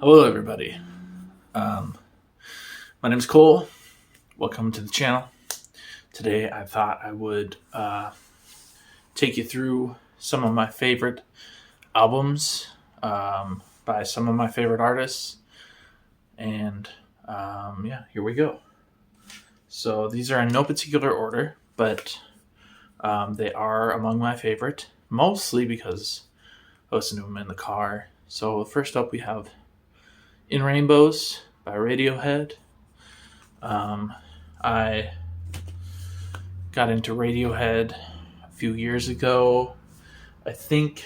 Hello, everybody. Um, my name's Cole. Welcome to the channel. Today, I thought I would take you through some of my favorite albums by some of my favorite artists. And yeah, here we go. So these are in no particular order, but they are among my favorite, mostly because I listen to them in the car. So first up, we have In Rainbows by Radiohead. I got into Radiohead a few years ago. I think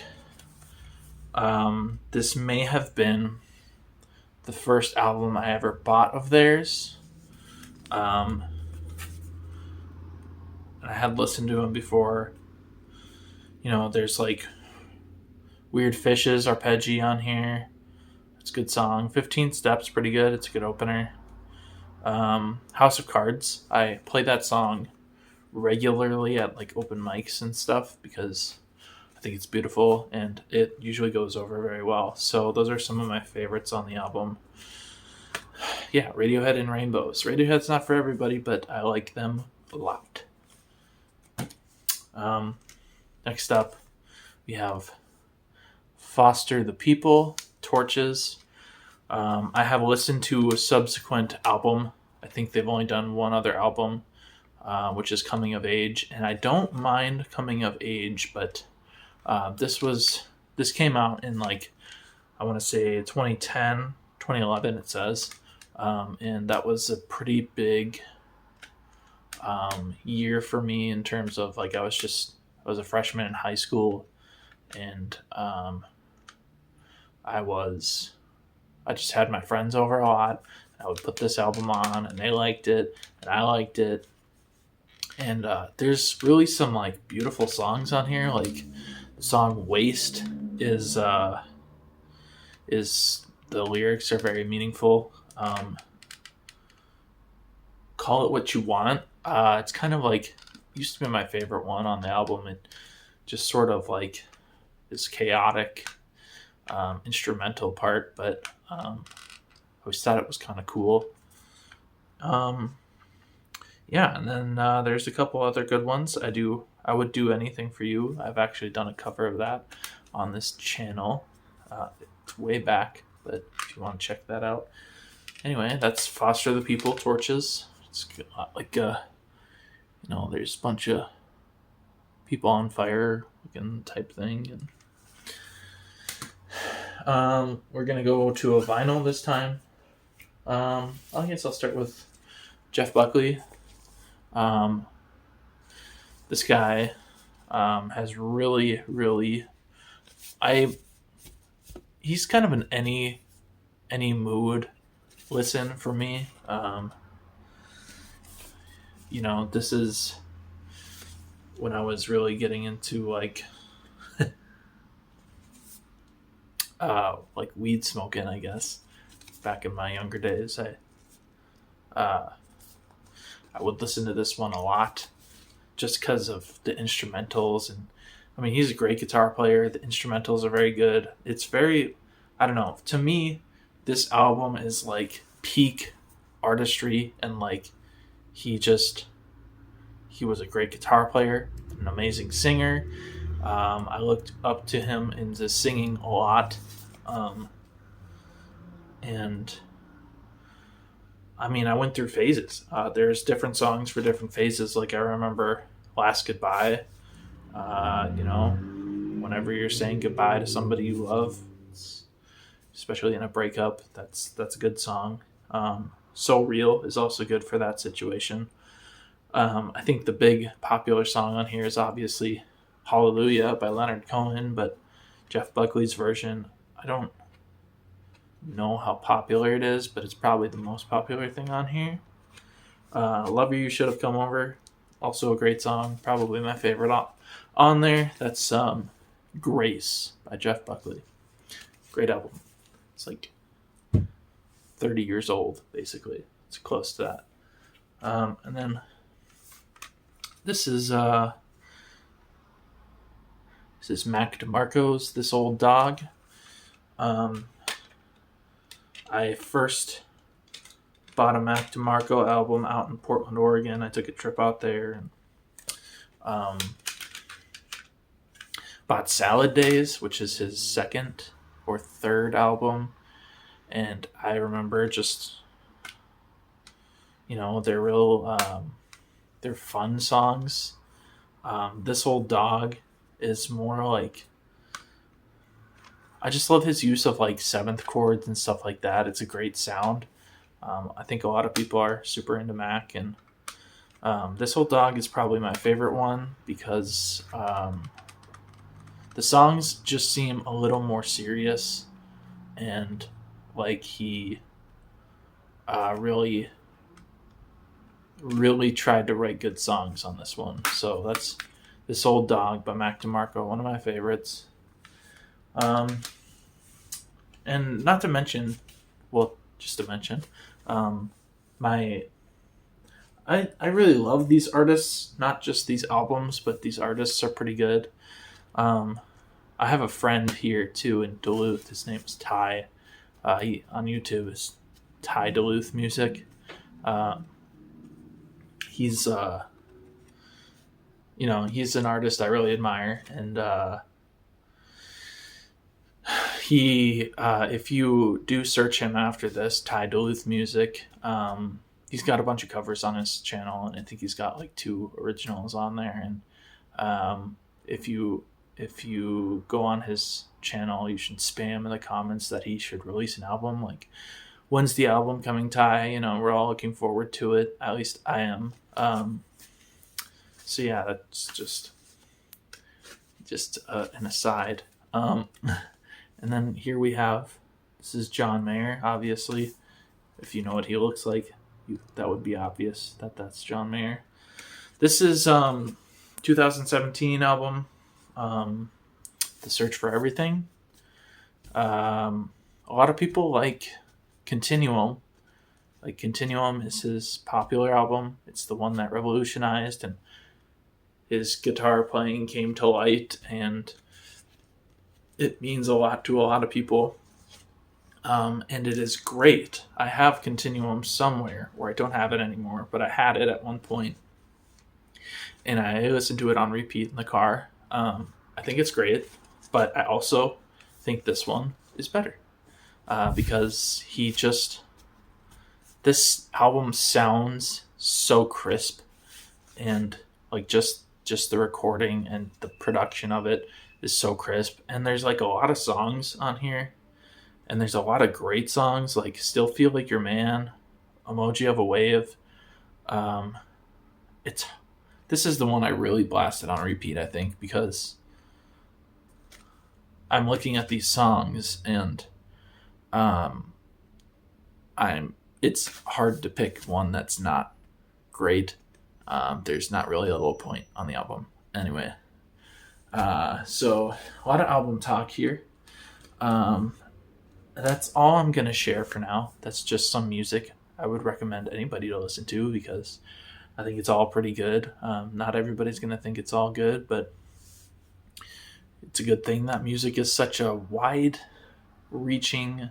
this may have been the first album I ever bought of theirs. I had listened to them before. You know, there's like Weird Fishes, Arpeggi on here. It's a good song. 15 Steps, pretty good. It's a good opener. House of Cards. I play that song regularly at like open mics and stuff because I think it's beautiful and it usually goes over very well. So those are some of my favorites on the album. Yeah, Radiohead and Rainbows. Radiohead's not for everybody, but I like them a lot. Next up, we have Foster the People, Torches. I have listened to a subsequent album. I think they've only done one other album, which is Coming of Age, and I don't mind Coming of Age, but this came out in like I want to say 2010, 2011. It says, and that was a pretty big year for me in terms of like I was a freshman in high school, and I just had my friends over a lot. I would put this album on, and they liked it, and I liked it. And there's really some like beautiful songs on here. Like the song "Waste" is the lyrics are very meaningful. Call It What You Want. It's kind of like used to be my favorite one on the album. It just sort of like this chaotic instrumental part, but I always thought it was kind of cool. Yeah, and then there's a couple other good ones. I would do anything for you. I've actually done a cover of that on this channel. It's way back, but if you want to check that out. Anyway, that's Foster the People, Torches. It's like there's a bunch of people on fire looking type thing, and we're gonna go to a vinyl this time. I guess I'll start with Jeff Buckley. This guy has really, really, he's kind of an any mood listen for me. This is when I was really getting into like like weed smoking, I guess. Back in my younger days, I would listen to this one a lot just because of the instrumentals. And I mean, he's a great guitar player. The instrumentals are very good. It's very, I don't know, to me, this album is like peak artistry, and like he was a great guitar player, an amazing singer. I looked up to him in the singing a lot. And I mean, I went through phases. There's different songs for different phases. Like I remember Last Goodbye. Whenever you're saying goodbye to somebody you love, especially in a breakup, that's a good song. So Real is also good for that situation. I think the big popular song on here is obviously Hallelujah by Leonard Cohen, but Jeff Buckley's version, I don't know how popular it is, but it's probably the most popular thing on here. Love You Should Have Come Over, also a great song, probably my favorite on there. That's Grace by Jeff Buckley. Great album. It's like 30 years old, basically. It's close to that. And then this is Mac DeMarco's This Old Dog. I first bought a Mac DeMarco album out in Portland, Oregon. I took a trip out there and um, bought Salad Days, which is his second or third album. And I remember just, they're they're fun songs. This Old Dog is more like, I just love his use of like seventh chords and stuff like that. It's a great sound. I think a lot of people are super into Mac, and This Old Dog is probably my favorite one because the songs just seem a little more serious, and like he really, really tried to write good songs on this one. So that's This Old Dog by Mac DeMarco, one of my favorites. And not to mention, well, just to mention, my I really love these artists, not just these albums, but these artists are pretty good. I have a friend here too in Duluth. His name is Ty. He on YouTube is Ty Duluth Music. He's he's an artist I really admire, and he if you do search him after this, Ty Duluth Music, he's got a bunch of covers on his channel, and I think he's got like 2 originals on there. And if you go on his channel, you should spam in the comments that he should release an album. Like, when's the album coming, Ty? We're all looking forward to it. At least I am. So yeah, that's just an aside. And then here we have, this is John Mayer, obviously. If you know what he looks like, that would be obvious that that's John Mayer. This is 2017 album, The Search for Everything. A lot of people like Continuum. Like, Continuum is his popular album. It's the one that revolutionized, and his guitar playing came to light, and it means a lot to a lot of people. And it is great. I have Continuum somewhere where I don't have it anymore, but I had it at one point, and I listened to it on repeat in the car. I think it's great, but I also think this one is better because this album sounds so crisp, and like just the recording and the production of it is so crisp. And there's like a lot of songs on here, and there's a lot of great songs, like Still Feel Like Your Man, Emoji of a Wave. This is the one I really blasted on repeat, I think, because I'm looking at these songs, and it's hard to pick one that's not great. There's not really a low point on the album. Anyway, so a lot of album talk here. That's all I'm going to share for now. That's just some music I would recommend anybody to listen to, because I think it's all pretty good. Not everybody's going to think it's all good, but it's a good thing that music is such a wide-reaching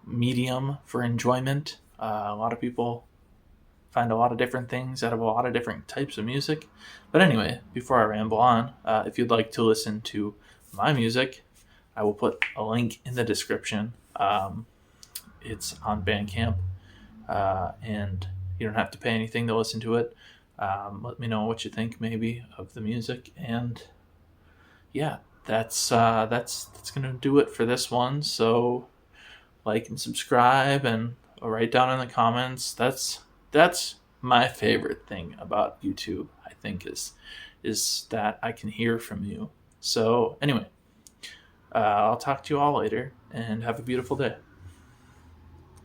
medium for enjoyment. A lot of people find a lot of different things out of a lot of different types of music. But anyway, before I ramble on, if you'd like to listen to my music, I will put a link in the description. It's on Bandcamp, and you don't have to pay anything to listen to it. Let me know what you think maybe of the music, and yeah, that's gonna do it for this one. So like and subscribe, and write down in the comments. That's my favorite thing about YouTube, I think, is that I can hear from you. So anyway, I'll talk to you all later, and have a beautiful day.